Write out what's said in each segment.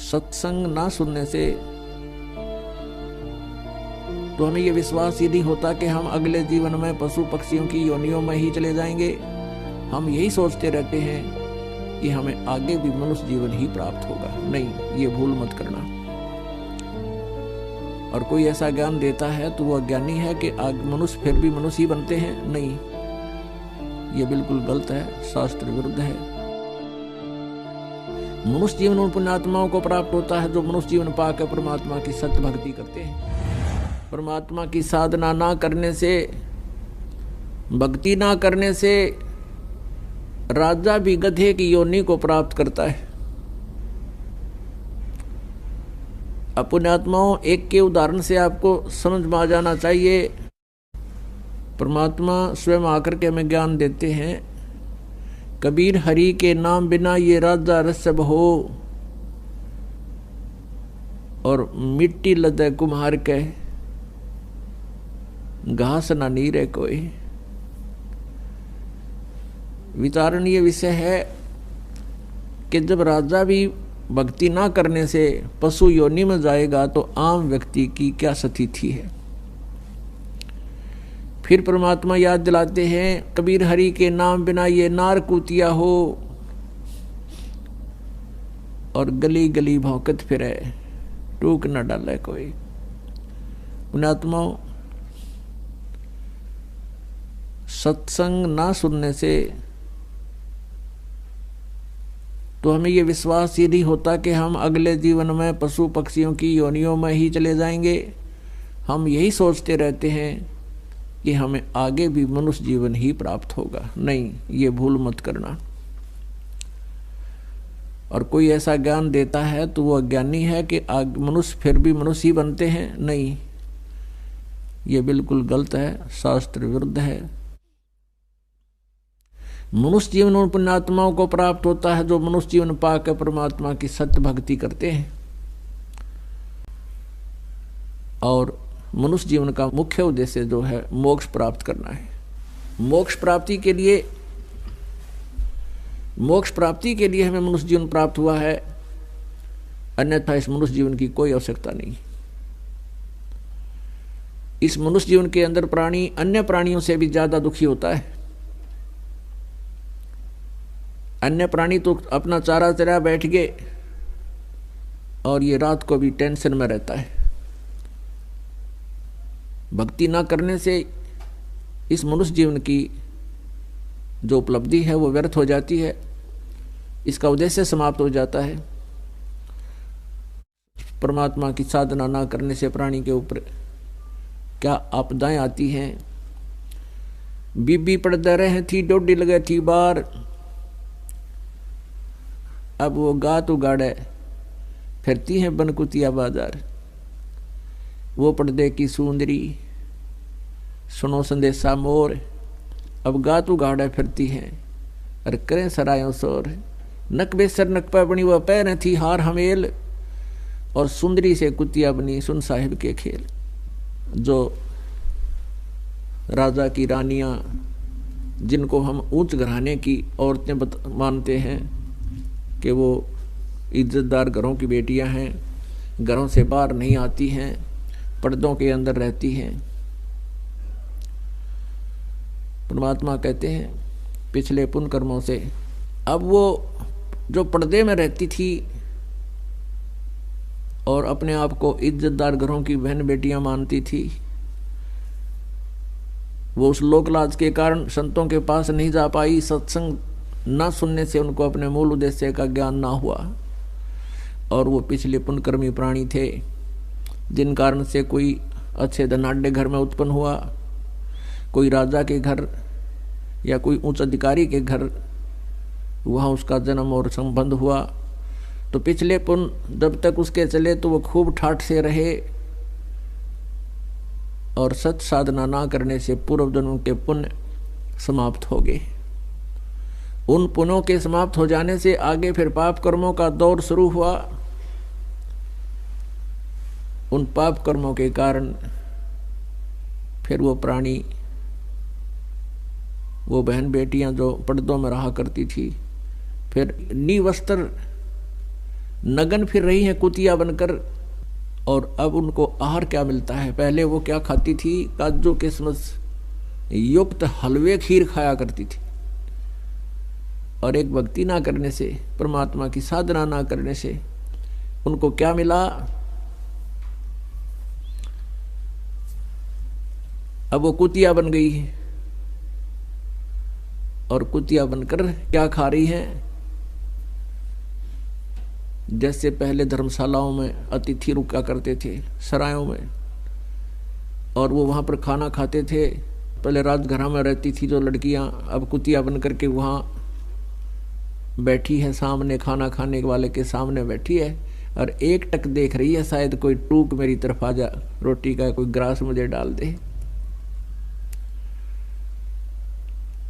सत्संग ना सुनने से तो हमें ये विश्वास ही नहीं होता कि हम अगले जीवन में पशु पक्षियों की योनियों में ही चले जाएंगे। हम यही सोचते रहते हैं कि हमें आगे भी मनुष्य जीवन ही प्राप्त होगा। नहीं, ये भूल मत करना। और कोई ऐसा ज्ञान देता है तो वो अज्ञानी है कि मनुष्य फिर भी मनुष्य ही बनते हैं। नहीं, ये बिल्कुल गलत है, शास्त्र विरुद्ध है। मनुष्य जीवन उन पुण्यात्माओं को प्राप्त होता है जो मनुष्य जीवन पाकर परमात्मा की सत्य भक्ति करते हैं। परमात्मा की साधना ना करने से, भक्ति ना करने से राजा भी गधे की योनि को प्राप्त करता है। अब पुण्यात्माओं, एक के उदाहरण से आपको समझ में आ जाना चाहिए। परमात्मा स्वयं आकर के हमें ज्ञान देते हैं। कबीर हरि के नाम बिना ये राजा रसब हो, और मिट्टी लदे कुम्हार के घास ना नीरे कोई। विचारणीय विषय है कि जब राजा भी भक्ति ना करने से पशु योनि में जाएगा तो आम व्यक्ति की क्या स्थिति है। फिर परमात्मा याद दिलाते हैं, कबीर हरि के नाम बिना ये नार कूतिया हो, और गली गली भौंकत फिरे, टूक न डाले कोई। पुण्यात्माओं, सत्संग ना सुनने से तो हमें ये विश्वास ही नहीं होता कि हम अगले जीवन में पशु पक्षियों की योनियों में ही चले जाएंगे। हम यही सोचते रहते हैं कि हमें आगे भी मनुष्य जीवन ही प्राप्त होगा। नहीं, ये भूल मत करना। और कोई ऐसा ज्ञान देता है तो वो अज्ञानी है कि मनुष्य फिर भी मनुष्य ही बनते हैं। नहीं, ये बिल्कुल गलत है, शास्त्र विरुद्ध है। मनुष्य जीवन उन पुण्यात्माओं को प्राप्त होता है जो मनुष्य जीवन पाकर परमात्मा की सत्य भक्ति करते हैं। और मनुष्य जीवन का मुख्य उद्देश्य जो है मोक्ष प्राप्त करना है। मोक्ष प्राप्ति के लिए हमें मनुष्य जीवन प्राप्त हुआ है, अन्यथा इस मनुष्य जीवन की कोई आवश्यकता नहीं। इस मनुष्य जीवन के अंदर प्राणी अन्य प्राणियों से भी ज्यादा दुखी होता है। अन्य प्राणी तो अपना चारा चरा बैठ गए और ये रात को भी टेंशन में रहता है। भक्ति ना करने से इस मनुष्य जीवन की जो उपलब्धि है वो व्यर्थ हो जाती है, इसका उद्देश्य समाप्त हो जाता है। परमात्मा की साधना ना करने से प्राणी के ऊपर क्या आपदाएं आती हैं। बीबी पड़दा रहे थी, डोडी लगे थी बार, अब वो गात उगाड़े फिरती हैं बनकुतिया बाजार। वो पर्दे की सुंदरी सुनो संदेशा मोर, अब गात उगाड़े फिरती हैं और करें सरायों शोर। नक बेसर नक पर बनी वह पैर थी हार हमेल, और सुंदरी से कुतिया बनी सुन साहिब के खेल। जो राजा की रानियां, जिनको हम ऊंच घराने की औरतें मानते हैं कि वो इज्जतदार घरों की बेटियां हैं, घरों से बाहर नहीं आती हैं, पर्दों के अंदर रहती हैं। परमात्मा कहते हैं पिछले पुण्य कर्मों से अब वो जो पर्दे में रहती थी और अपने आप को इज्जतदार घरों की बहन बेटियां मानती थी, वो उस लोकलाज के कारण संतों के पास नहीं जा पाई। सत्संग ना सुनने से उनको अपने मूल उद्देश्य का ज्ञान ना हुआ, और वो पिछले पुण्यकर्मी प्राणी थे, जिन कारण से कोई अच्छे धनाढ्य घर में उत्पन्न हुआ, कोई राजा के घर या कोई उच्च अधिकारी के घर वहाँ उसका जन्म और संबंध हुआ, तो पिछले पुण्य जब तक उसके चले तो वो खूब ठाठ से रहे, और सत साधना ना करने से पूर्व जन्म के पुण्य समाप्त हो गए। उन पुण्यों के समाप्त हो जाने से आगे फिर पाप कर्मों का दौर शुरू हुआ। उन पाप कर्मों के कारण फिर वो प्राणी, वो बहन बेटियां जो पर्दों में रहा करती थी, फिर निवस्त्र नगन फिर रही हैं कुतिया बनकर। और अब उनको आहार क्या मिलता है? पहले वो क्या खाती थी? काजू किशमिश युक्त हलवे खीर खाया करती थी। और एक भक्ति ना करने से, परमात्मा की साधना ना करने से उनको क्या मिला? अब वो कुतिया बन गई है। और कुतिया बनकर क्या खा रही है? जैसे पहले धर्मशालाओं में अतिथि रुका करते थे, सरायों में, और वो वहां पर खाना खाते थे। पहले राजघरां में रहती थी जो लड़कियां, अब कुतिया बन करके वहां बैठी है, सामने खाना खाने वाले के सामने बैठी है और एक टक देख रही है, शायद कोई टूक मेरी तरफ आ जा, रोटी का कोई ग्रास मुझे डाल दे।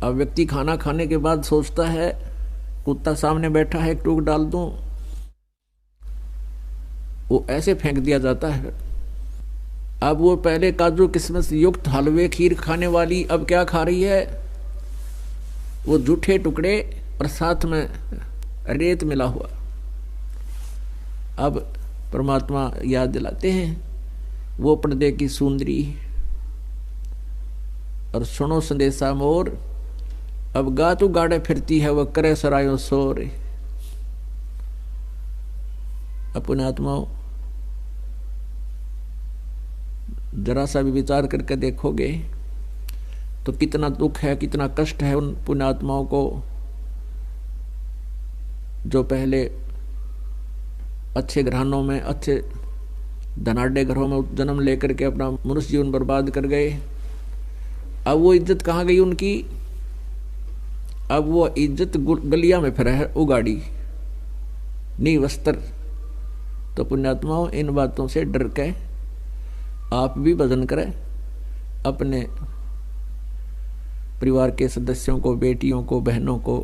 अब व्यक्ति खाना खाने के बाद सोचता है कुत्ता सामने बैठा है, एक टूक डाल दूं, वो ऐसे फेंक दिया जाता है। अब वो पहले काजू किशमिश युक्त हलवे खीर खाने वाली अब क्या खा रही है? वो जूठे टुकड़े और साथ में रेत मिला हुआ। अब परमात्मा याद दिलाते हैं, वो पर्दे की सुंदरी और सुनो संदेशा मोर, अब गातू गाड़े फिरती है वह करे सरायों सोर। अपने आत्माओं, जरा सा भी विचार करके देखोगे तो कितना दुख है, कितना कष्ट है उन पुण्यात्माओं को जो पहले अच्छे घरानों में, अच्छे धनाढ़ घरों में जन्म लेकर के अपना मनुष्य जीवन बर्बाद कर गए। अब वो इज्जत कहाँ गई उनकी? अब वो इज्जत गलिया में फिर है उगाड़ी, नी वस्त्र। तो पुण्यात्माओं, इन बातों से डर के आप भी भजन करें, अपने परिवार के सदस्यों को, बेटियों को, बहनों को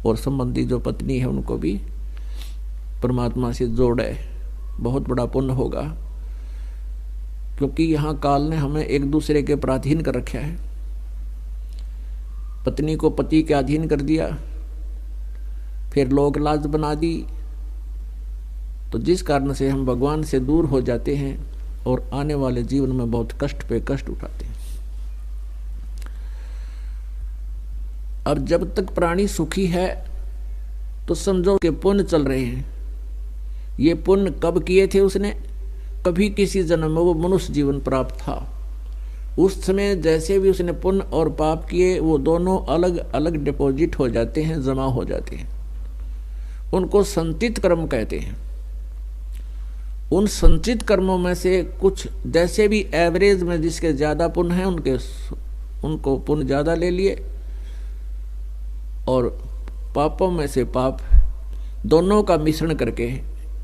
और संबंधी जो पत्नी है उनको भी परमात्मा से जोड़े, बहुत बड़ा पुण्य होगा। क्योंकि यहाँ काल ने हमें एक दूसरे के पराधीन कर रखा है। पत्नी को पति के अधीन कर दिया, फिर लोक लाज बना दी, तो जिस कारण से हम भगवान से दूर हो जाते हैं और आने वाले जीवन में बहुत कष्ट पे कष्ट उठाते हैं। अब जब तक प्राणी सुखी है तो समझो कि पुण्य चल रहे हैं। ये पुण्य कब किए थे उसने? कभी किसी जन्म में वो मनुष्य जीवन प्राप्त था, उस समय जैसे भी उसने पुण्य और पाप किए वो दोनों अलग अलग डिपॉजिट हो जाते हैं, जमा हो जाते हैं। उनको संचित कर्म कहते हैं। उन संचित कर्मों में से कुछ जैसे भी एवरेज में जिसके ज्यादा पुण्य है उनको पुण्य ज्यादा ले लिए, और पापों में से पाप, दोनों का मिश्रण करके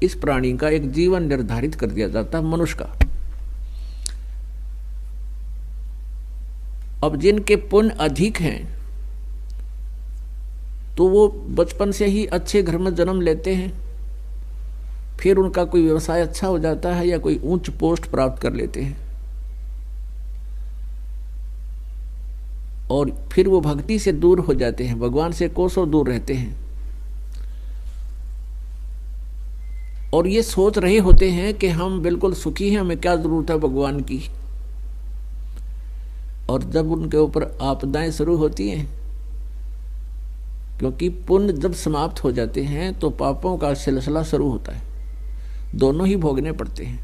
इस प्राणी का एक जीवन निर्धारित कर दिया जाता है, मनुष्य का। अब जिनके पुण्य अधिक हैं तो वो बचपन से ही अच्छे घर में जन्म लेते हैं, फिर उनका कोई व्यवसाय अच्छा हो जाता है या कोई उच्च पोस्ट प्राप्त कर लेते हैं, और फिर वो भक्ति से दूर हो जाते हैं, भगवान से कोसों दूर रहते हैं, और ये सोच रहे होते हैं कि हम बिल्कुल सुखी हैं, हमें क्या जरूरत है भगवान की। और जब उनके ऊपर आपदाएं शुरू होती हैं, क्योंकि पुण्य जब समाप्त हो जाते हैं तो पापों का सिलसिला शुरू होता है, दोनों ही भोगने पड़ते हैं।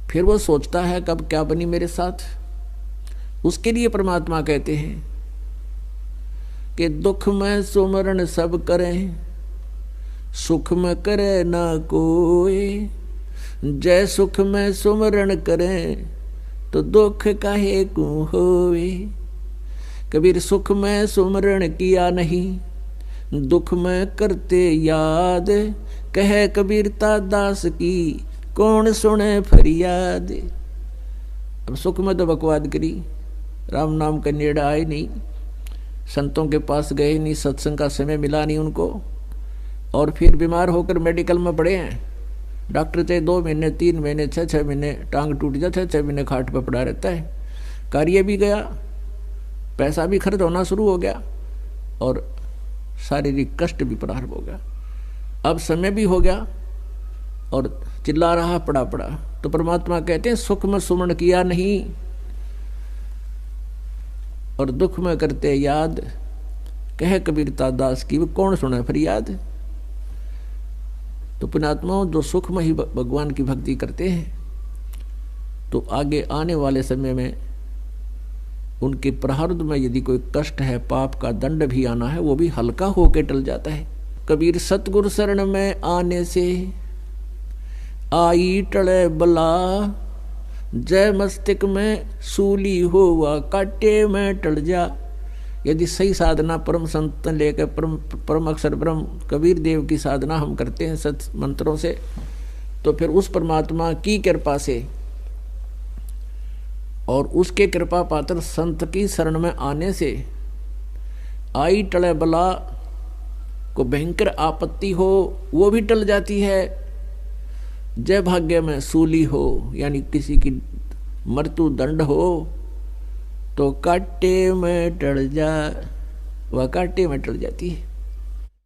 फिर वो सोचता है कब क्या बनी मेरे साथ। उसके लिए परमात्मा कहते हैं कि दुख में सुमरण सब करें, सुख में करे ना कोई। जय सुख में सुमरण करें तो दुख काहे को होवे। कबीर सुख में सुमरण किया नहीं, दुख में करते याद। कहे कबीरता दास की कौन सुने फरियाद। अब सुख में तो बकवाद करी, राम नाम का नेड़ा आए नहीं, संतों के पास गए नहीं, सत्संग का समय मिला नहीं उनको, और फिर बीमार होकर मेडिकल में पड़े हैं। डॉक्टर चाहे 2 महीने 3 महीने 6 महीने टांग टूट जाता है, 6 महीने खाट पर पड़ा रहता है। कार्य भी गया, पैसा भी खर्च होना शुरू हो गया, और शारीरिक कष्ट भी प्रारंभ हो गया। अब समय भी हो गया और चिल्ला रहा पड़ा पड़ा, तो परमात्मा कहते हैं सुख में सुमन किया नहीं और दुख में करते याद, कह कबीरता दास की, वो कौन सुने फरियाद। तो पुण्यात्माओं, जो सुख में ही भगवान की भक्ति करते हैं तो आगे आने वाले समय में उनके प्रारब्ध में यदि कोई कष्ट है, पाप का दंड भी आना है, वो भी हल्का होके टल जाता है। कबीर सतगुरु शरण में आने से आई टले बला, जय मस्तिष्क में सूली हुआ काटे में टल जा। यदि सही साधना परम संत लेकर परम अक्षर ब्रह्म कबीर देव की साधना हम करते हैं सत मंत्रों से, तो फिर उस परमात्मा की कृपा से और उसके कृपा पात्र संत की शरण में आने से आई टले बला को भयंकर आपत्ति हो वो भी टल जाती है। जय भाग्य में सूली हो यानी किसी की मृत्यु दंड हो तो काटे में टल जा, वह काटे में टल जाती है।